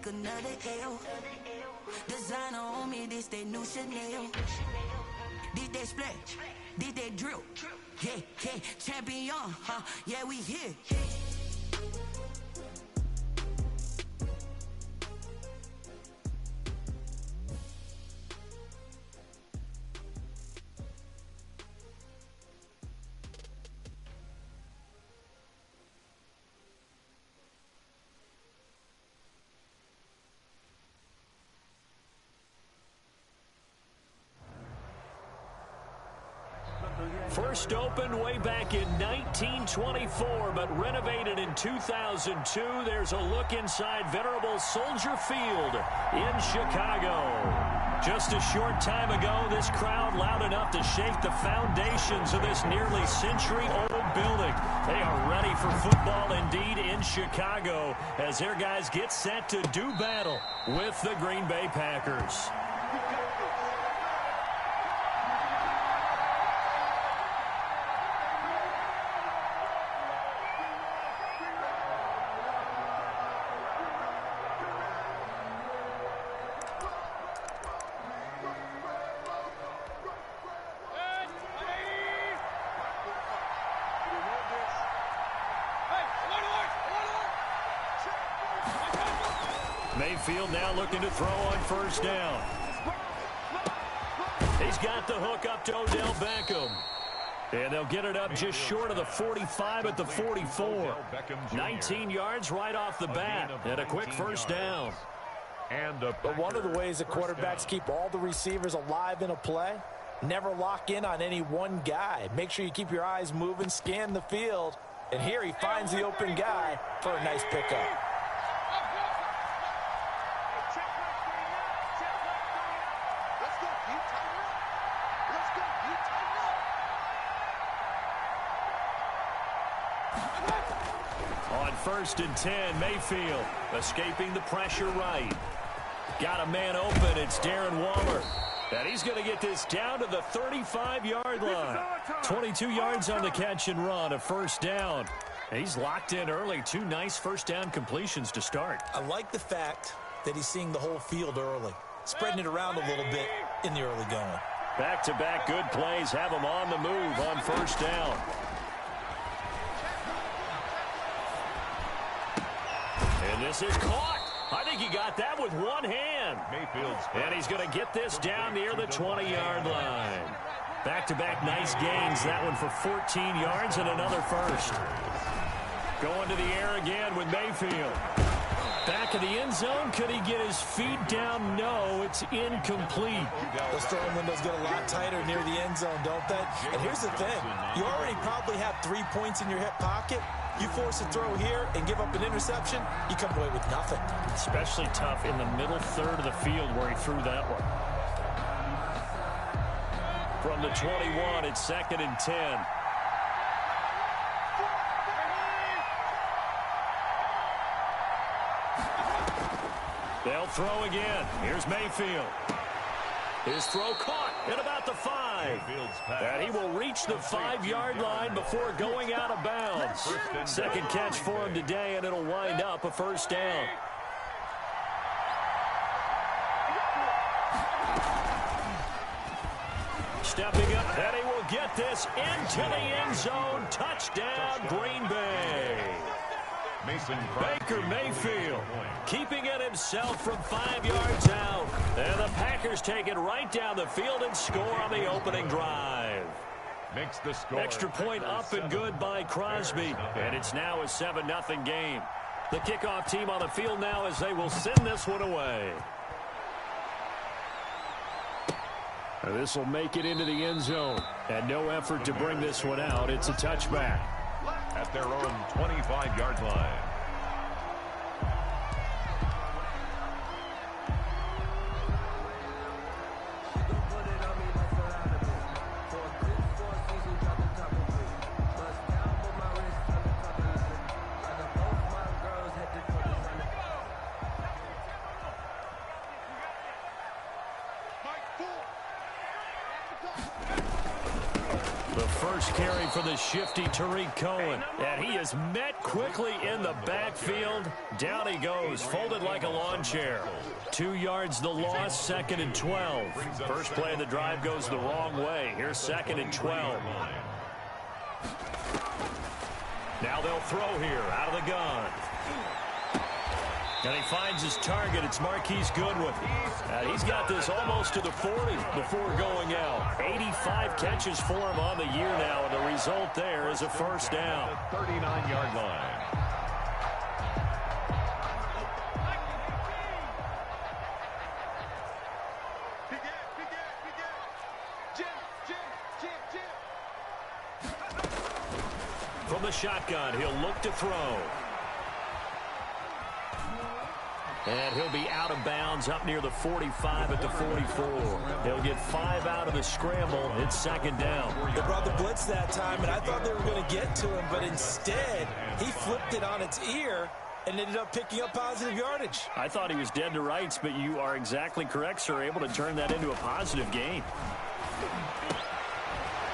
take another L. Designer on me, this they new Chanel. This they splash, this they drill. Yeah, yeah, champion, huh? Yeah, we here. First opened way back in 1924, but renovated in 2002. There's a look inside venerable Soldier Field in Chicago. Just a short time ago, this crowd loud enough to shake the foundations of this nearly century-old building. They are ready for football indeed in Chicago as their guys get set to do battle with the Green Bay Packers. Mayfield now looking to throw on first down. He's got the hook up to Odell Beckham. And they'll get it up just short of the 45 at the 44. 19 yards right off the bat and a quick first down. But one of the ways that quarterbacks keep all the receivers alive in a play, never lock in on any one guy. Make sure you keep your eyes moving, scan the field. And here he finds the open guy for a nice pickup. First and 10, Mayfield escaping the pressure right. Got a man open, it's Darren Waller. And he's going to get this down to the 35-yard line. 22 yards on the catch and run, a first down. He's locked in early, two nice first down completions to start. I like the fact that he's seeing the whole field early, spreading it around a little bit in the early going. Back-to-back good plays have him on the move on first down. And this is caught. I think he got that with one hand. And he's going to get this down near the 20-yard line. Back-to-back nice gains. That one for 14 yards and another first. Going to the air again with Mayfield. Back in the end zone. Could he get his feet down? No, it's incomplete. Those throwing windows get a lot tighter near the end zone, don't they? And here's the thing. You already probably have 3 points in your hip pocket. You force a throw here and give up an interception, you come away with nothing. Especially tough in the middle third of the field where he threw that one. From the 21, it's 2nd and 10. They'll throw again. Here's Mayfield. His throw caught at about the 5. And he will reach the 5-yard line before going out of bounds. Second catch for him today, and it'll wind up a first down. Stepping up, and he will get this into the end zone. Touchdown, Green Bay. Baker Mayfield keeping it himself from 5 yards out. And the Packers take it right down the field and score on the opening drive. Makes the score. Extra point up and good by Crosby. And it's now a 7-0 game. The kickoff team on the field now as they will send this one away. And this will make it into the end zone. And no effort to bring this one out. It's a touchback. At their own 25-yard line. The first carry for the shifty Tariq Cohen. And he is met quickly in the backfield. Down he goes, folded like a lawn chair. 2 yards the loss, 2nd and 12. First play of the drive goes the wrong way. Here's 2nd and 12. Now they'll throw here out of the gun. And he finds his target. It's Marquise Goodwin. And he's got this almost to the 40 before going out. 85 catches for him on the year now, and the result there is a first down. 39-yard line. From the shotgun, he'll look to throw. And he'll be out of bounds up near the 45 at the 44. He'll get 5 out of the scramble. It's 2nd down. They brought the blitz that time, and I thought they were going to get to him, but instead he flipped it on its ear and ended up picking up positive yardage. I thought he was dead to rights, but you are exactly correct, sir. Able to turn that into a positive gain.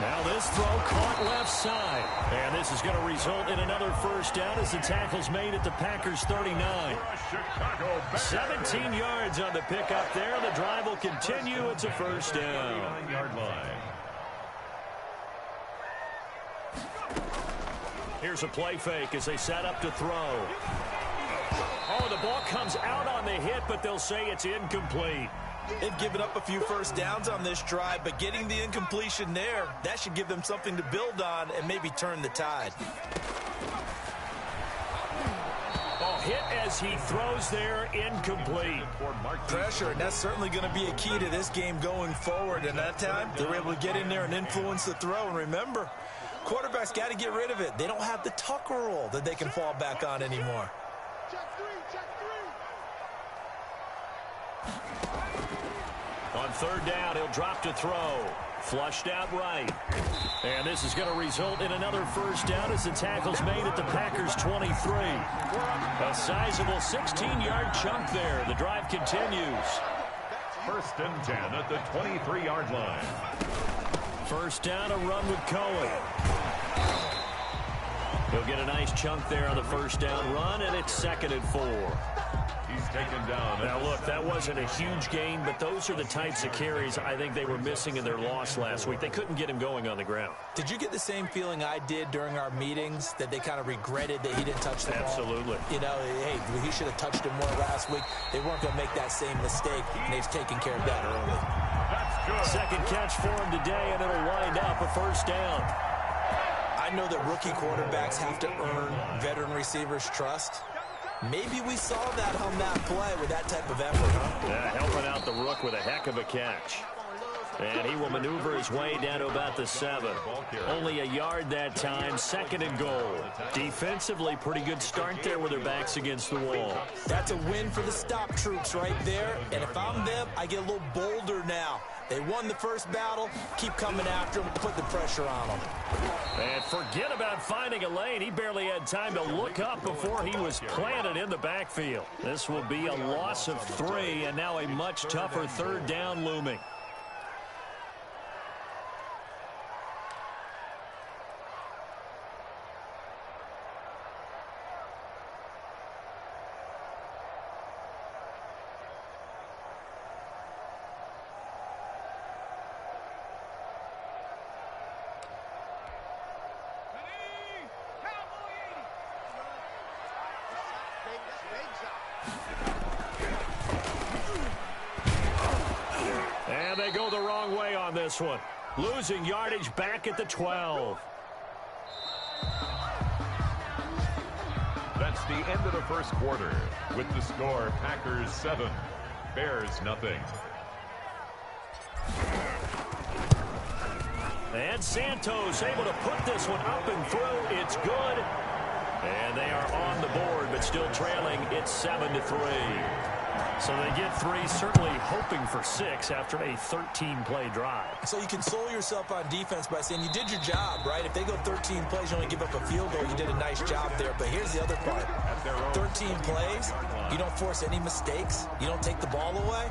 Now this throw caught left side. And this is going to result in another first down as the tackle's made at the Packers 39. 17 yards on the pickup there. The drive will continue. It's a first down. 39-yard line. Here's a play fake as they set up to throw. Oh, the ball comes out on the hit, but they'll say it's incomplete. They've given up a few first downs on this drive, but getting the incompletion there, that should give them something to build on and maybe turn the tide. Oh, hit as he throws there, incomplete. Pressure, and that's certainly going to be a key to this game going forward. And that time, they were able to get in there and influence the throw. And remember, quarterbacks got to get rid of it. They don't have the Tucker roll that they can fall back on anymore. On 3rd down, he'll drop to throw. Flushed out right. And this is going to result in another first down as the tackle's made at the Packers 23. A sizable 16-yard chunk there. The drive continues. 1st and 10 at the 23-yard line. First down, a run with Cohen. He'll get a nice chunk there on the first down run, and it's 2nd and 4. He's taken down. Now, look, that wasn't a huge gain, but those are the types of carries I think they were missing in their loss last week. They couldn't get him going on the ground. Did you get the same feeling I did during our meetings, that they kind of regretted that he didn't touch the ball? Absolutely. You know, hey, he should have touched it more last week. They weren't going to make that same mistake, and they've taken care of that early. That's good. 2nd catch for him today, and it'll wind up a first down. I know that rookie quarterbacks have to earn veteran receivers' trust. Maybe we saw that on that play with that type of effort, huh? Yeah, helping out the rook with a heck of a catch. And he will maneuver his way down to about the 7. Only a yard that time, 2nd and goal. Defensively, pretty good start there with their backs against the wall. That's a win for the stop troops right there. And if I'm them, I get a little bolder now. They won the first battle. Keep coming after them. Put the pressure on them. And forget about finding a lane. He barely had time to look up before he was planted in the backfield. This will be a loss of 3, and now a much tougher 3rd down looming. And they go the wrong way on this one. Losing yardage back at the 12. That's the end of the first quarter. With the score, Packers 7, Bears nothing. And Santos able to put this one up and through. It's good. And they are on the board, but still trailing. It's 7-3. So they get 3, certainly hoping for 6 after a 13-play drive. So you console yourself on defense by saying you did your job, right? If they go 13 plays, you only give up a field goal, you did a nice job there. But here's the other part. 13 plays, you don't force any mistakes, you don't take the ball away.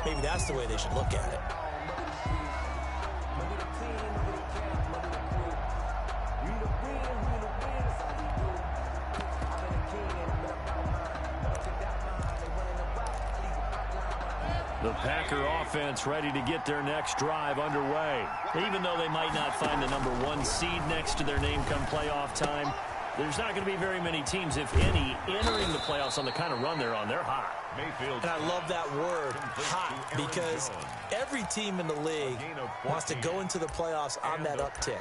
Maybe that's the way they should look at it. The Packer offense ready to get their next drive underway. Even though they might not find the #1 seed next to their name come playoff time, there's not going to be very many teams, if any, entering the playoffs on the kind of run they're on. They're hot. And I love that word, hot, because every team in the league wants to go into the playoffs on that uptick.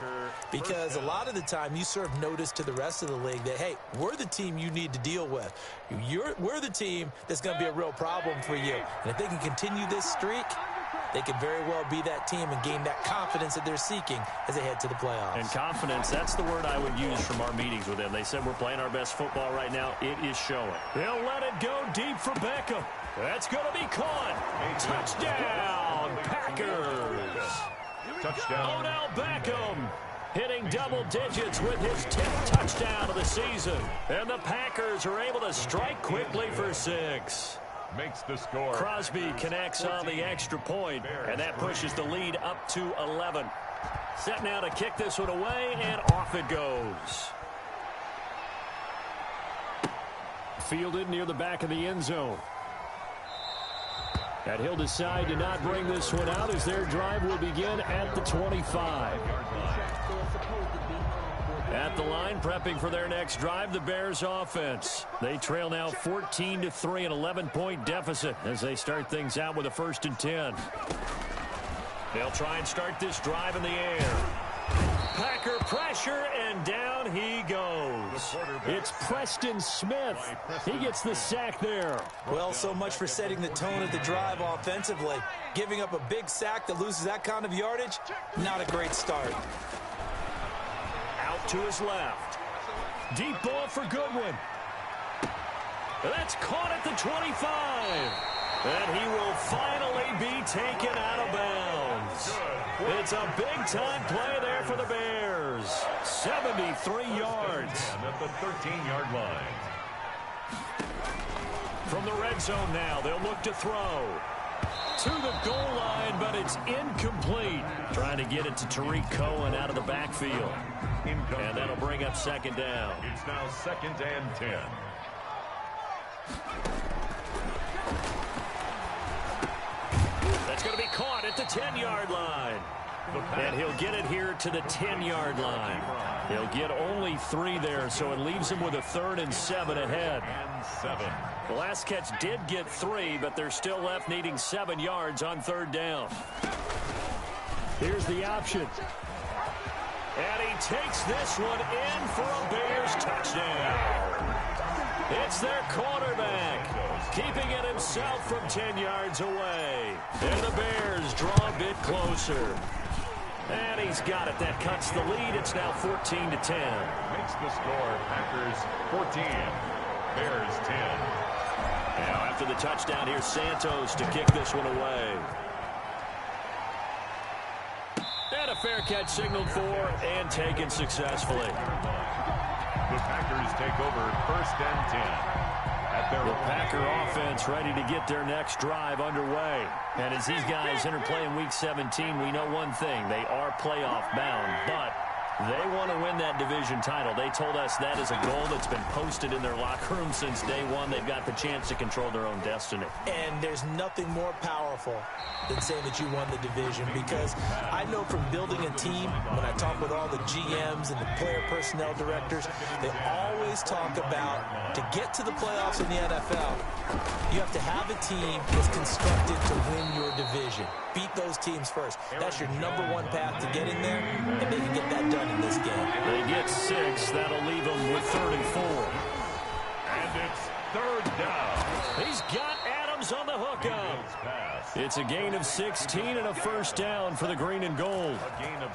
Because a lot of the time you serve notice to the rest of the league that, hey, we're the team you need to deal with. We're the team that's going to be a real problem for you. And if they can continue this streak, they could very well be that team and gain that confidence that they're seeking as they head to the playoffs. And confidence, that's the word I would use from our meetings with them. They said we're playing our best football right now. It is showing. They'll let it go deep for Beckham. That's going to be caught. Touchdown, Packers. Touchdown. Odell Beckham hitting double digits with his 10th touchdown of the season. And the Packers are able to strike quickly for 6. Makes the score. Crosby connects on the extra point, and that pushes the lead up to 11. Set now to kick this one away, and off it goes. Fielded near the back of the end zone. And he'll decide to not bring this one out as their drive will begin at the 25. At the line, prepping for their next drive, the Bears offense. They trail now 14-3, an 11-point deficit as they start things out with a 1st and 10. They'll try and start this drive in the air. Packer pressure, and down he goes. It's Preston Smith. He gets the sack there. Well, so much for setting the tone of the drive offensively. Giving up a big sack that loses that kind of yardage, not a great start. Out to his left. Deep ball for Goodwin. That's caught at the 25. And he will finally be taken out of bounds. It's a big-time play there for the Bears. 73 yards. At the 13-yard line. From the red zone now, they'll look to throw. To the goal line, but it's incomplete. Trying to get it to Tariq Cohen out of the backfield. And that'll bring up 2nd down. It's now 2nd and 10. That's going to be caught at the 10-yard line. And he'll get it here to the 10-yard line. He'll get only 3 there, so it leaves him with a 3rd and 7 ahead. And 7. The last catch did get 3, but they're still left needing 7 yards on 3rd down. Here's the option. And he takes this one in for a Bears touchdown. It's their quarterback, keeping it himself from 10 yards away. And the Bears draw a bit closer. And he's got it. That cuts the lead. It's now 14-10. Makes the score. Packers 14. Bears 10. Now after the touchdown, here's Santos to kick this one away. And a fair catch signaled for and taken successfully. The Packers take over 1st and 10. The Packer offense ready to get their next drive underway. And as these guys enter play in Week 17, we know one thing. They are playoff bound, but they want to win that division title. They told us that is a goal that's been posted in their locker room since day one. They've got the chance to control their own destiny. And there's nothing more powerful than saying that you won the division, because I know from building a team, when I talk with all the GMs and the player personnel directors, they always talk about to get to the playoffs in the NFL, you have to have a team that's constructed to win your division. Beat those teams first. That's your #1 path to getting there, and they can get that done in this game. They get 6. That'll leave them with 3rd and 4. And it's 3rd down. He's got Adams on the hookup. It's a gain of 16 and a 1st down for the green and gold.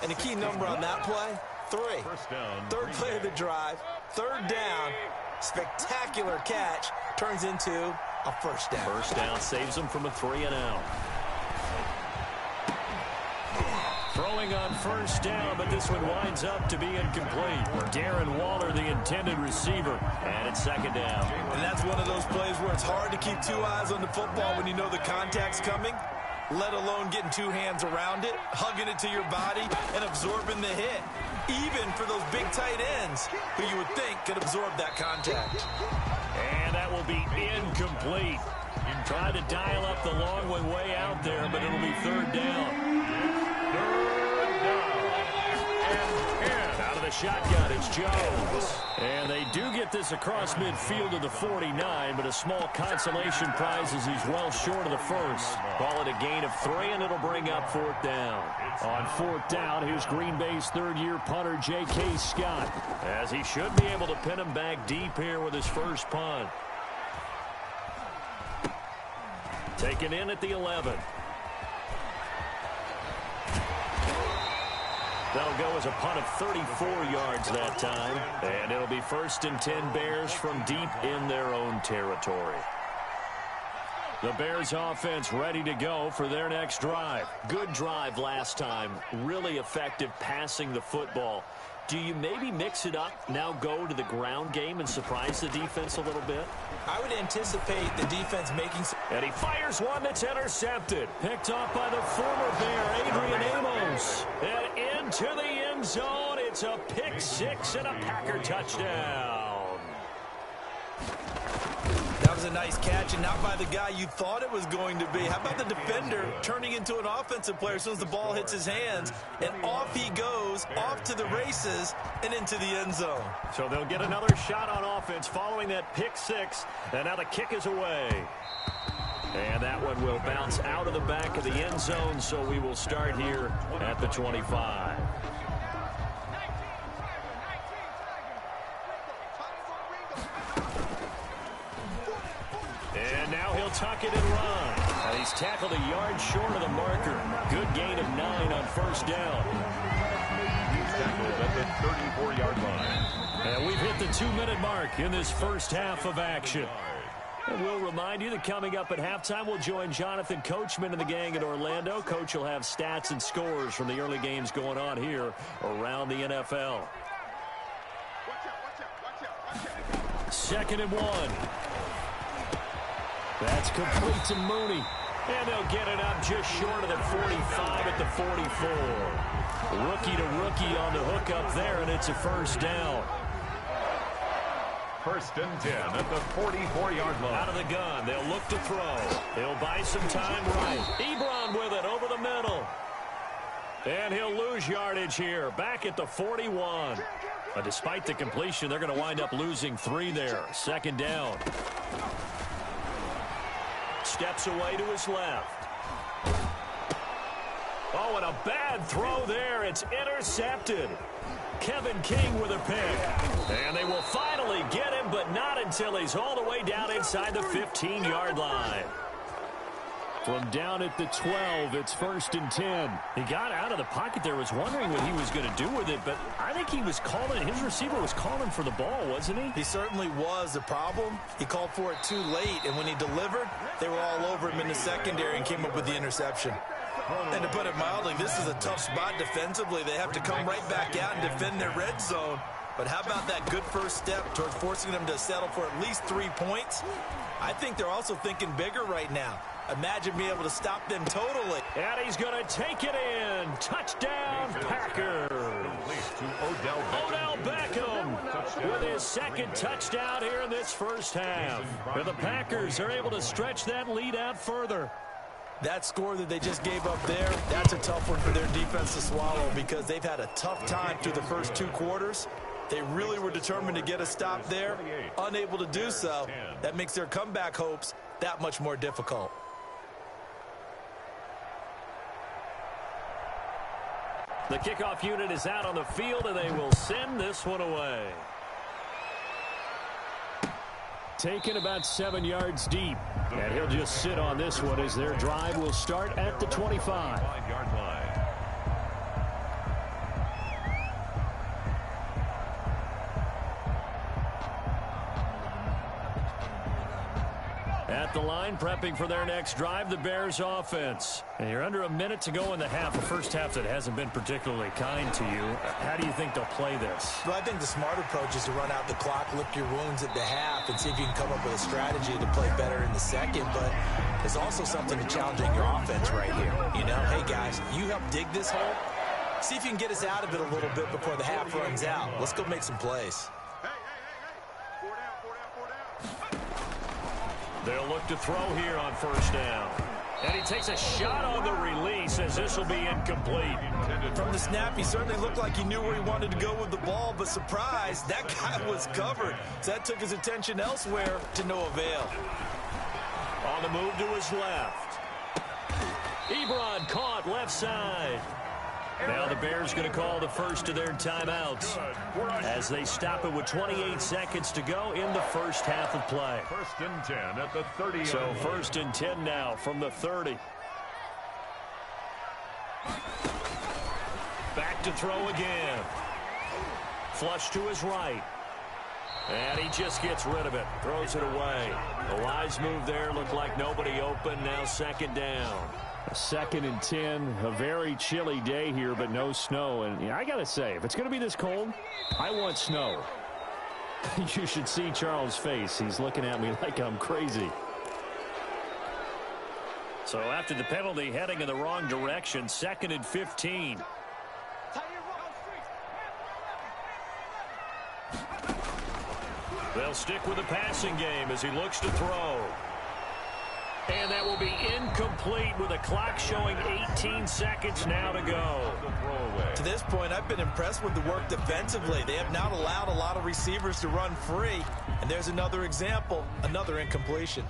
And the key number on that play, 3. 3rd play of the drive, 3rd down, spectacular catch, turns into a 1st down. 1st down saves them from a 3 and out. Throwing on 1st down, but this one winds up to be incomplete. Darren Waller, the intended receiver, and it's 2nd down. And that's one of those plays where it's hard to keep 2 eyes on the football when you know the contact's coming, let alone getting 2 hands around it, hugging it to your body, and absorbing the hit. Even for those big tight ends who you would think could absorb that contact. And that will be incomplete. Tried to dial up the long one way out there, but it'll be third down. Third down. And out of the shotgun, it's Jones. And they do get this across midfield to the 49, but a small consolation prize as he's well short of the first. Call it a gain of 3, and it'll bring up fourth down. On fourth down, here's Green Bay's third-year punter, J.K. Scott, as he should be able to pin him back deep here with his first punt. Taken in at the 11. That'll go as a punt of 34 yards that time. And it'll be 1st and 10 Bears from deep in their own territory. The Bears offense ready to go for their next drive. Good drive last time. Really effective passing the football. Do you maybe mix it up, now go to the ground game and surprise the defense a little bit? I would anticipate the defense making... And he fires one that's intercepted. Picked off by the former Bear, Adrian Amos. And into the end zone. It's a pick 6 and a Packer touchdown. That was a nice catch, and not by the guy you thought it was going to be. How about the defender turning into an offensive player as soon as the ball hits his hands, and off he goes, off to the races, and into the end zone. So they'll get another shot on offense following that pick 6, and now the kick is away. And that one will bounce out of the back of the end zone, so we will start here at the 25. And now he'll tuck it and run. And he's tackled a yard short of the marker. Good gain of 9 on first down. he's tackled at the 34-yard line. And we've hit the 2-minute mark in this first half of action. And we'll remind you that coming up at halftime, we'll join Jonathan Coachman and the gang in Orlando. Coach will have stats and scores from the early games going on here around the NFL. 2nd and 1. That's complete to Mooney. And they'll get it up just short of the 45 at the 44. Rookie to rookie on the hook up there, and it's a first down. 1st and 10 at the 44-yard line. Out of the gun, they'll look to throw. He'll buy some time right. Ebron with it over the middle. And he'll lose yardage here, back at the 41. But despite the completion, they're going to wind up losing 3 there. 2nd down. Steps away to his left. Oh, and a bad throw there. It's intercepted. Kevin King with a pick. And they will finally get him, but not until he's all the way down inside the 15-yard line. From down at the 12, it's 1st and 10. He got out of the pocket there, was wondering what he was going to do with it, but I think he was calling, his receiver was calling for the ball, wasn't he? He certainly was. The problem, he called for it too late, and when he delivered, they were all over him in the secondary and came up with the interception. And to put it mildly, this is a tough spot defensively. They have to come right back out and defend their red zone. But how about that good first step towards forcing them to settle for at least 3 points? I think they're also thinking bigger right now. Imagine being able to stop them totally. And he's going to take it in. Touchdown, Packers. Odell Beckham with his 2nd touchdown here in this first half. And the Packers are able to stretch that lead out further. That score that they just gave up there, that's a tough one for their defense to swallow because they've had a tough time through the first 2 quarters. They really were determined to get a stop there, unable to do so. That makes their comeback hopes that much more difficult. The kickoff unit is out on the field, and they will send this one away. Taken about 7 yards deep. And he'll just sit on this one as their drive will start at the 25-yard line. At the line, prepping for their next drive, the Bears offense. And you're under a minute to go in the half, a first half that hasn't been particularly kind to you. How do you think they'll play this? Well, I think the smart approach is to run out the clock, lick your wounds at the half, and see if you can come up with a strategy to play better in the second. But there's also something to challenging your offense right here. You know, hey, guys, you help dig this hole. See if you can get us out of it a little bit before the half runs out. Let's go make some plays. They'll look to throw here on first down. And he takes a shot on the release as this will be incomplete. From the snap, he certainly looked like he knew where he wanted to go with the ball, but surprise, that guy was covered. So that took his attention elsewhere to no avail. On the move to his left. Ebron caught left side. Now the Bears going to call the first of their timeouts as they stop it with 28 seconds to go in the first half of play. 1st and 10 at the 30. So 1st and 10 now from the 30. Back to throw again. Flush to his right. And he just gets rid of it. Throws it away. A wise move there. Looked like nobody open. Now 2nd down. 2nd and 10, a very chilly day here, but no snow. And I got to say, if it's going to be this cold, I want snow. You should see Charles' face. He's looking at me like I'm crazy. So after the penalty, heading in the wrong direction, 2nd and 15. They'll stick with the passing game as he looks to throw. And that will be incomplete with a clock showing 18 seconds now to go. To this point, I've been impressed with the work defensively. They have not allowed a lot of receivers to run free. And there's another example, another incompletion.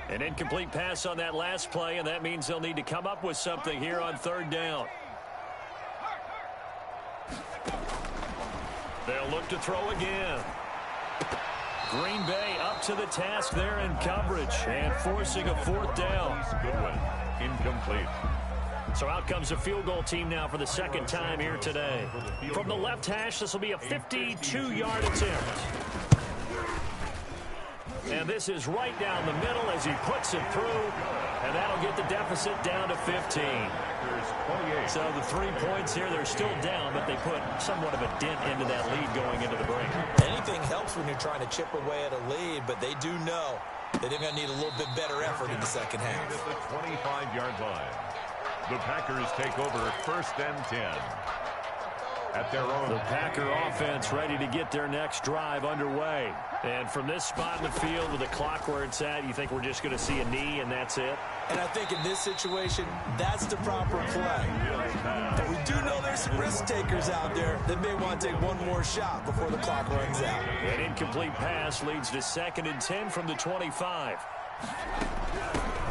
An incomplete pass on that last play, and that means they'll need to come up with something here on 3rd down. They'll look to throw again. Green Bay up to the task there in coverage and forcing a 4th down. Goodwin, incomplete. So out comes a field goal team now for the 2nd time here today. From the left hash, this will be a 52-yard attempt. And this is right down the middle as he puts it through. And that'll get the deficit down to 15. So the 3 points here, they're still down, but they put somewhat of a dent into that lead going into the break. Anything helps when you're trying to chip away at a lead, but they do know that they're going to need a little bit better effort in the 2nd half. At the 25-yard line, the Packers take over 1st and 10. At their own. The Packer offense ready to get their next drive underway. And from this spot in the field with the clock where it's at, you think we're just going to see a knee and that's it? And I think in this situation, that's the proper play. But we do know there's some risk takers out there that may want to take one more shot before the clock runs out. An incomplete pass leads to 2nd and 10 from the 25.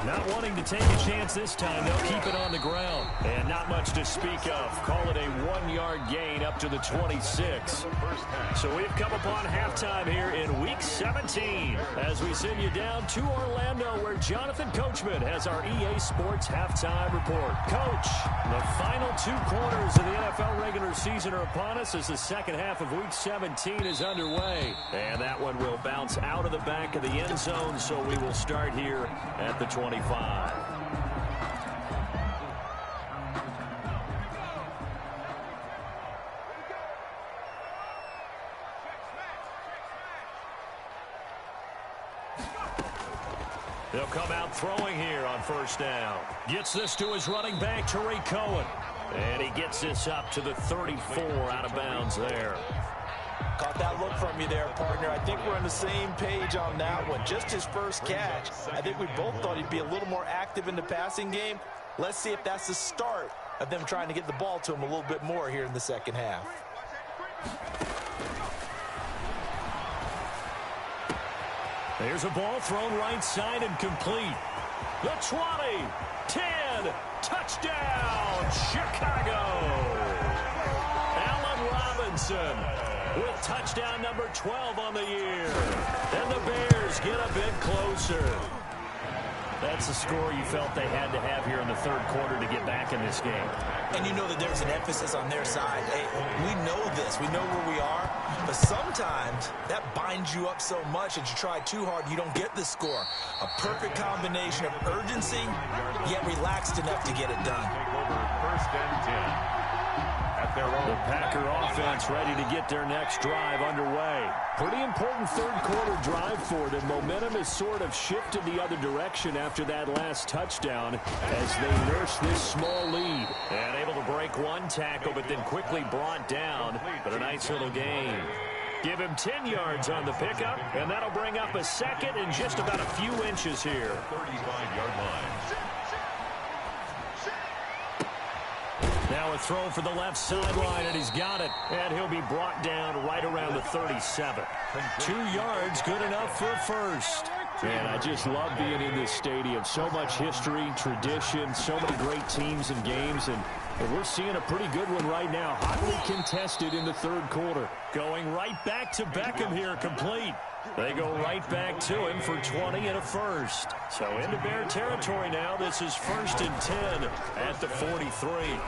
Not wanting to take a chance this time, they'll keep it on the ground. And not much to speak of. Call it a 1-yard gain up to the 26. So we've come upon halftime here in Week 17 as we send you down to Orlando where Jonathan Coachman has our EA Sports Halftime Report. Coach, the final 2 quarters of the NFL regular season are upon us as the 2nd half of Week 17 is underway. And that one will bounce out of the back of the end zone, so we will start here at the 25. They'll come out throwing here on 1st down. Gets this to his running back, Tariq Cohen. And he gets this up to the 34 out of bounds there. Caught that look from you there, partner. I think we're on the same page on that one. Just his first catch. I think we both thought he'd be a little more active in the passing game. Let's see if that's the start of them trying to get the ball to him a little bit more here in the 2nd half. There's a ball thrown right side and complete. The 20, 10, touchdown, Chicago. Allen Robinson with touchdown number 12 on the year. And the Bears get a bit closer. That's the score you felt they had to have here in the 3rd quarter to get back in this game. And you know that there's an emphasis on their side. Hey, we know this. We know where we are. But sometimes that binds you up so much that you try too hard, you don't get the score. A perfect combination of urgency, yet relaxed enough to get it done. Take over 1st and 10. The Packer offense ready to get their next drive underway. Pretty important 3rd quarter drive for them. Momentum has sort of shifted the other direction after that last touchdown as they nurse this small lead. And able to break one tackle, but then quickly brought down. But a nice little gain. Give him 10 yards on the pickup, and that'll bring up a second and just about a few inches here. 35-yard line. Now a throw for the left sideline, and he's got it. And he'll be brought down right around the 37. 2 yards, good enough for a first. Man, I just love being in this stadium. So much history, tradition, so many great teams and games, and we're seeing a pretty good one right now. Hotly contested in the third quarter. Going right back to Beckham here, complete. They go right back to him for 20 and a first. So into Bear territory now. This is 1st and 10 at the 43.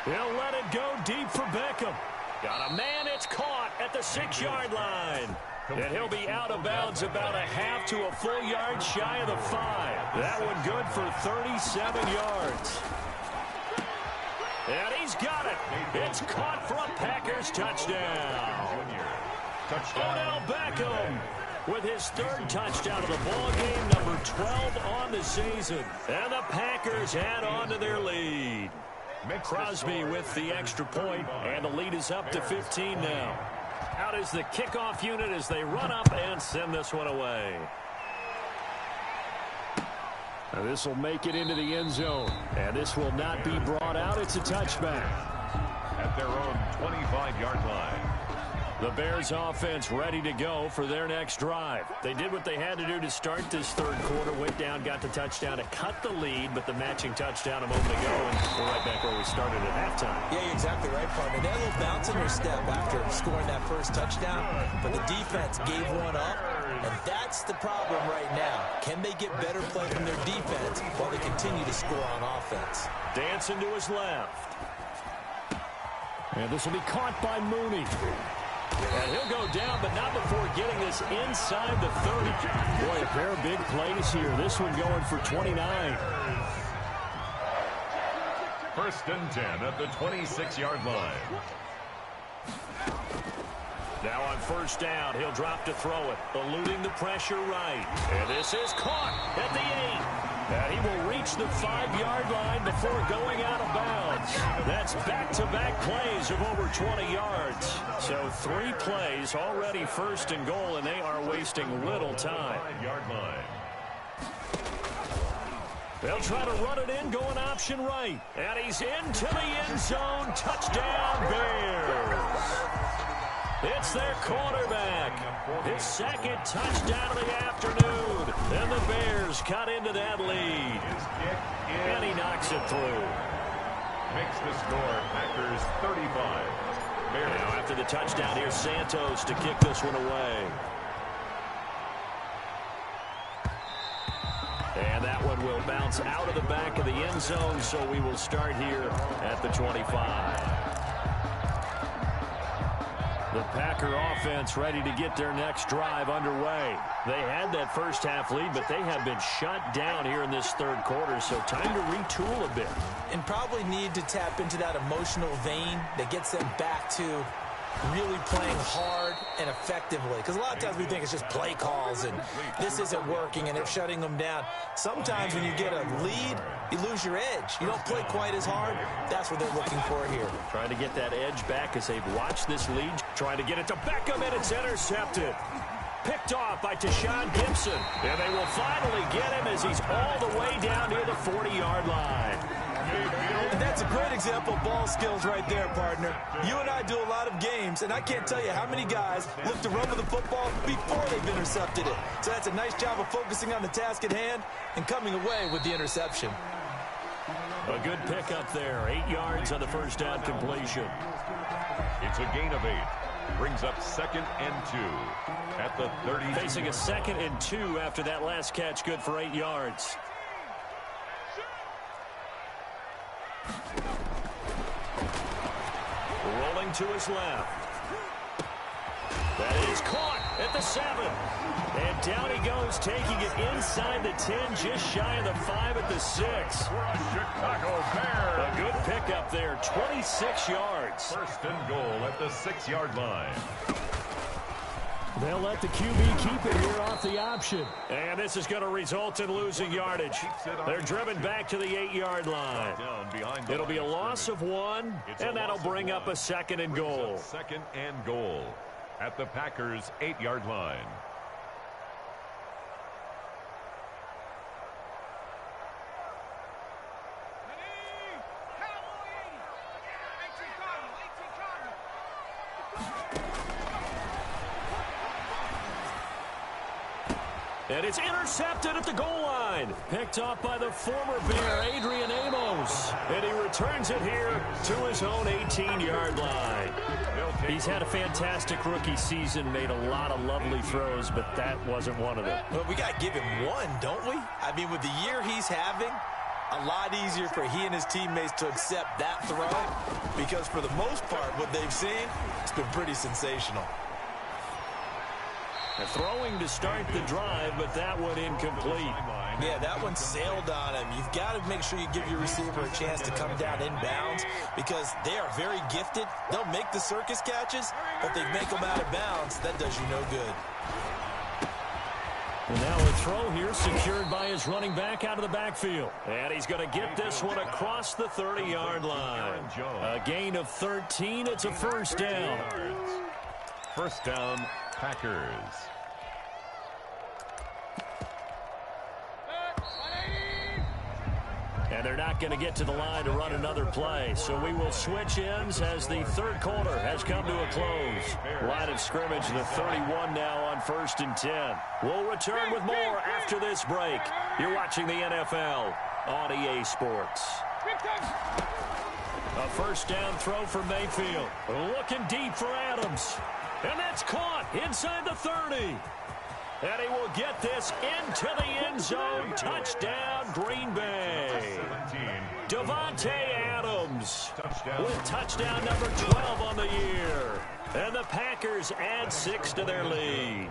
He'll let it go deep for Beckham. Got a man, it's caught at the 6-yard line. And he'll be out of bounds about a half to a full yard shy of the 5. That one good for 37 yards. And he's got it. It's caught for a Packers touchdown. Odell Beckham with his 3rd touchdown of the ball game, number 12 on the season. And the Packers add on to their lead. Crosby with the extra point, and the lead is up to 15 now. Out is the kickoff unit as they run up and send this one away. This will make it into the end zone, and this will not be brought out. It's a touchback. At their own 25-yard line. The Bears offense ready to go for their next drive. They did what they had to do to start this third quarter, went down, got the touchdown to cut the lead, but the matching touchdown a moment ago, and we're right back where we started at halftime. Yeah, you're exactly right, partner. They had a little bounce in their step after scoring that first touchdown, but the defense gave one up, and that's the problem right now. Can they get better play from their defense while they continue to score on offense? Dancing to his left. And this will be caught by Mooney. And he'll go down, but not before getting this inside the 30. Boy, a pair of big plays here. This one going for 29. 1st and 10 at the 26-yard line. Now on 1st down, he'll drop to throw it, eluding the pressure right. And this is caught at the 8. And he will reach the 5-yard line before going out of bounds. That's back-to-back plays of over 20 yards. So 3 plays already 1st and goal, and they are wasting little time. 5-yard line. They'll try to run it in, going option right. And he's into the end zone. Touchdown, Bears. It's their quarterback. His 2nd touchdown of the afternoon. And the Bears cut into that lead. And he knocks it through. Makes the score Packers 35. Bears. Now after the touchdown, here's Santos to kick this one away. And that one will bounce out of the back of the end zone, so we will start here at the 25. The Packer offense ready to get their next drive underway. They had that first half lead, but they have been shut down here in this third quarter, so time to retool a bit. And probably need to tap into that emotional vein that gets them back to really playing hard and effectively. Because a lot of times we think it's just play calls and this isn't working and they're shutting them down. Sometimes when you get a lead, you lose your edge. You don't play quite as hard. That's what they're looking for here. Trying to get that edge back as they've watched this lead. Trying to get it to Beckham, and it's intercepted. Picked off by Tashawn Gibson. And they will finally get him as he's all the way down near the 40-yard line. And that's a great example of ball skills right there, partner. You and I do a lot of games, and I can't tell you how many guys look to run with the football before they've intercepted it. So that's a nice job of focusing on the task at hand and coming away with the interception. A good pickup there. 8 yards on the first down completion. It's a gain of 8. Brings up 2nd and 2 at the 30. Facing a 2nd and 2 after that last catch. Good for 8 yards. Rolling to his left. That is caught at the 7. And down he goes, taking it inside the 10, just shy of the 5 at the 6. Chicago Bears. A good pickup there, 26 yards. 1st and goal at the 6-yard line. They'll let the QB keep it here off the option. And this is going to result in losing yardage. They're driven back to the 8-yard line. It'll be a loss of 1, and that'll bring up a 2nd and goal. 2nd and goal at the Packers' 8-yard line. And it's intercepted at the goal line. Picked off by the former Bear, Adrian Amos. And he returns it here to his own 18-yard line. He's had a fantastic rookie season, made a lot of lovely throws, but that wasn't one of them. Well, we got to give him one, don't we? I mean, with the year he's having, a lot easier for he and his teammates to accept that throw, because for the most part, what they've seen, it's been pretty sensational. They're throwing to start the drive, but that one incomplete. Yeah, that one sailed on him. You've got to make sure you give your receiver a chance to come down inbounds because they are very gifted. They'll make the circus catches, but they make them out of bounds. That does you no good. And now a throw here secured by his running back out of the backfield. And he's going to get this one across the 30-yard line. A gain of 13. It's a first down. First down, Packers. And they're not going to get to the line to run another play. So we will switch ends as the third quarter has come to a close. Line of scrimmage, the 31 now on 1st and 10. We'll return with more after this break. You're watching the NFL on EA Sports. A first down throw for Mayfield. Looking deep for Adams. And that's caught inside the 30. And he will get this into the end zone. Touchdown, Green Bay. Davante Adams with touchdown number 12 on the year. And the Packers add 6 to their lead.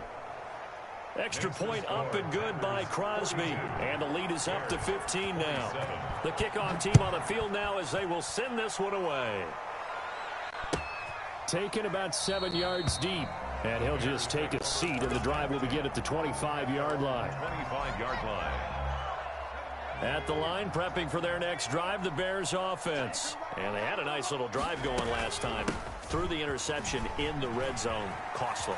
Extra point up and good by Crosby. And the lead is up to 15 now. The kickoff team on the field now as they will send this one away. Taken about 7 yards deep. And he'll just take a seat, and the drive will begin at the 25-yard line. 25-yard line. At the line, prepping for their next drive, the Bears offense. And they had a nice little drive going last time. Threw the interception in the red zone. Costly.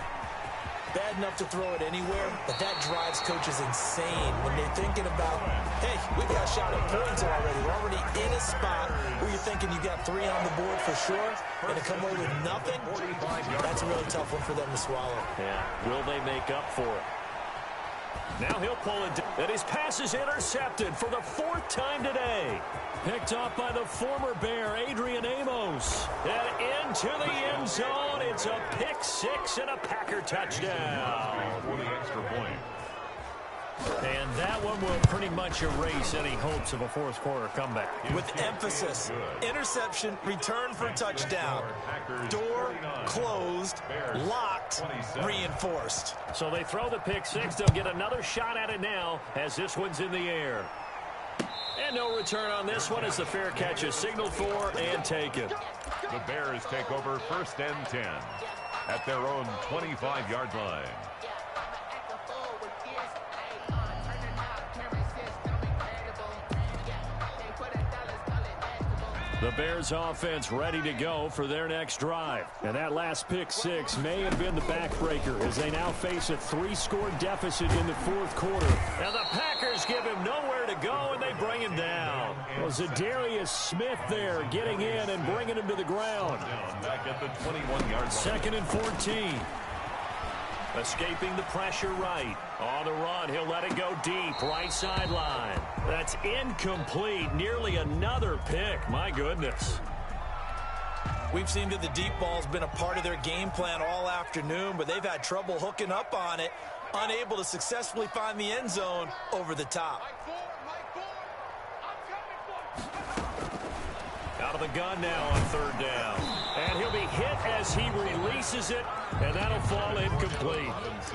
Bad enough to throw it anywhere, but that drives coaches insane when they're thinking about, hey, we got a shot at points already. We're already in a spot where you're thinking you got 3 on the board for sure, and to come away with nothing, that's a really tough one for them to swallow. Yeah, will they make up for it? Now he'll pull it, and his pass is intercepted for the 4th time today. Picked off by the former Bear, Adrian Amos. And into the end zone, it's a pick 6 and a Packer touchdown. For the extra point. And that one will pretty much erase any hopes of a fourth quarter comeback. With emphasis, interception, return for touchdown. Door closed, locked, reinforced. So they throw the pick 6. They'll get another shot at it now as this one's in the air. And no return on this one as the fair catch is signaled for and taken. The Bears take over 1st and 10 at their own 25-yard line. The Bears offense ready to go for their next drive. And that last pick 6 may have been the backbreaker as they now face a 3-score deficit in the 4th quarter. And the Packers give him nowhere to go, and they bring him down. Well, Zadarius Smith there getting in and bringing him to the ground. Back at the 21-yard line. 2nd and 14. Escaping the pressure right. On the run, he'll let it go deep. Right sideline. That's incomplete. Nearly another pick. My goodness. We've seen that the deep ball's been a part of their game plan all afternoon, but they've had trouble hooking up on it. Unable to successfully find the end zone over the top. Out of the gun now on 3rd down. And he'll be hit as he releases it, and that'll fall incomplete.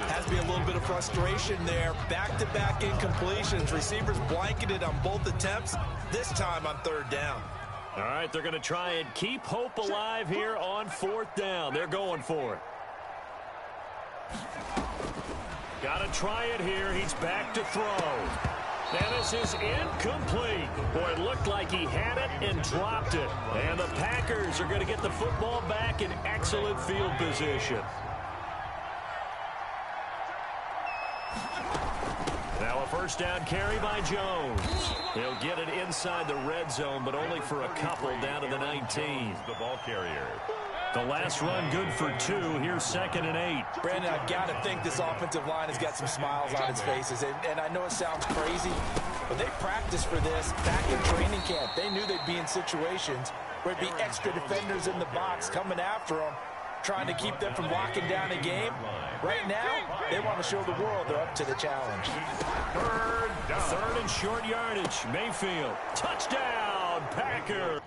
Has to be a little bit of frustration there. Back-to-back incompletions. Receivers blanketed on both attempts, this time on 3rd down. All right, they're going to try and keep hope alive here on 4th down. They're going for it. Got to try it here. He's back to throw. And this is incomplete. Boy, it looked like he had it and dropped it. And the Packers are going to get the football back in excellent field position. Now a first down carry by Jones. He'll get it inside the red zone, but only for a couple down to the 19. The ball carrier. The last run good for 2. Here's 2nd and 8. Brandon, I've got to think this offensive line has got some smiles on its faces. And I know it sounds crazy, but they practiced for this back in training camp. They knew they'd be in situations where it'd be extra defenders in the box coming after them, trying to keep them from locking down a game. Right now, they want to show the world they're up to the challenge. Third down. 3rd and short yardage. Mayfield. Touchdown, Packers.